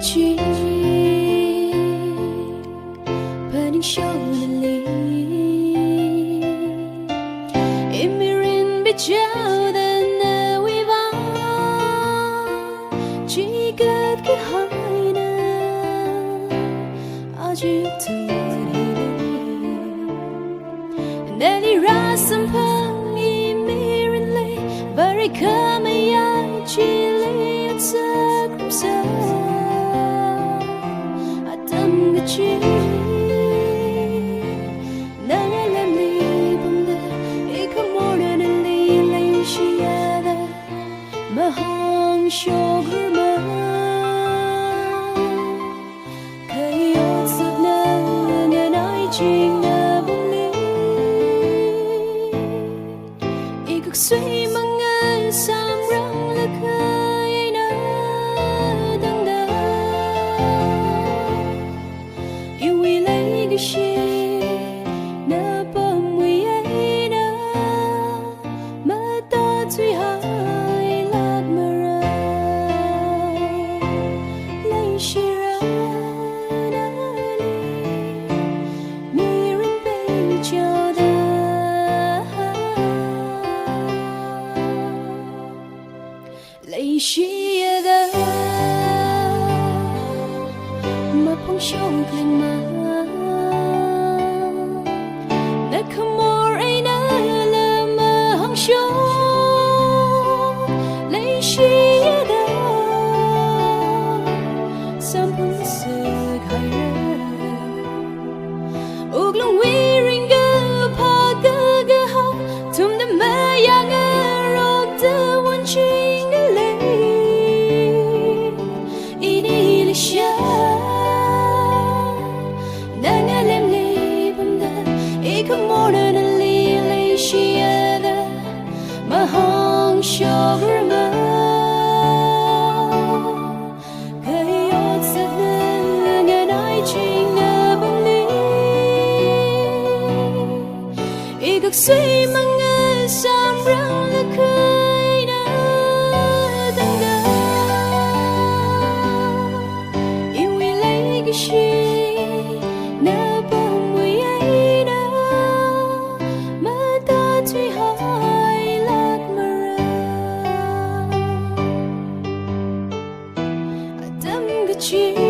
chi burning shortly Imirin bichao dan na wiva chỉ cất cái hai na aji tu Neli rasam imirin le very come ya chili it's a crimson Adam the chi Mahang sugar ma Kayot sab na ngan ai ching na bung li Ikak suy mga sam rang la kay na dang da Iwi lay gashi na pamwi ay na Mata tui ha Lay chia da mà phong sông lên mà đã không more ai na là mà hăng sông lay chia da sam phong sự khai ra ước lòng vi ring ga pa ga ha tum da ma yang ro da one chi Mahang sugar ma Kayot sab na ngan ai ching na bung li Ikak suy mga sam rang la kay na dang da Iwi lay gashi na pamwi ay na Mata tui ha chi